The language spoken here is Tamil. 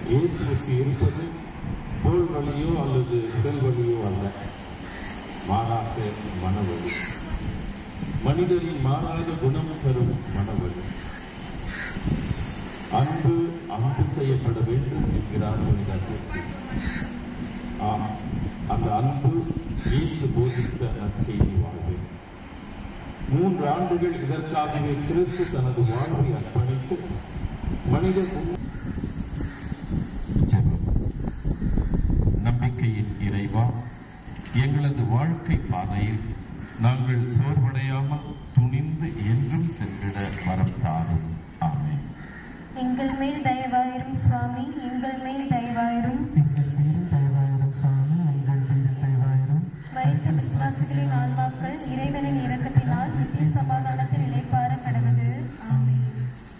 இயேசுவுக்கு இருப்பது தோல் வலியோ அல்லது உடல் வலியோ அல்ல, மாறாக மனவலி. மனிதரின் மாறாத குணம் தரும் மனவலி. அன்பு செய்யப்பட வேண்டும் என்கிறார் அந்த அன்பு இயேசு போதித்த நற்செய்தி வாழ்வு. 3 ஆண்டுகள் இதற்காகவே கிறிஸ்து தனது வாழ்வை அர்ப்பணித்து மனித நம்பிக்கையின் இறைவா, எங்களது வாழ்க்கை பாதையில் நாங்கள் சோர்வடையாமல் துணிந்து என்றும் சென்றிட வரம் தாரும். ஆமென். எங்கள் மேல் தயவாயிரும் சுவாமி, எங்கள் மேல் தயவாயிரும். எங்கள் மேல் தயவாயிரும் சுவாமி, எங்கள் மேல் தயவாயிரும். மரித்த விசுவாசிகளின் ஆன்மாக்கள் இறைவனின் இரக்கத்தினால் நித்திய சமாதானம்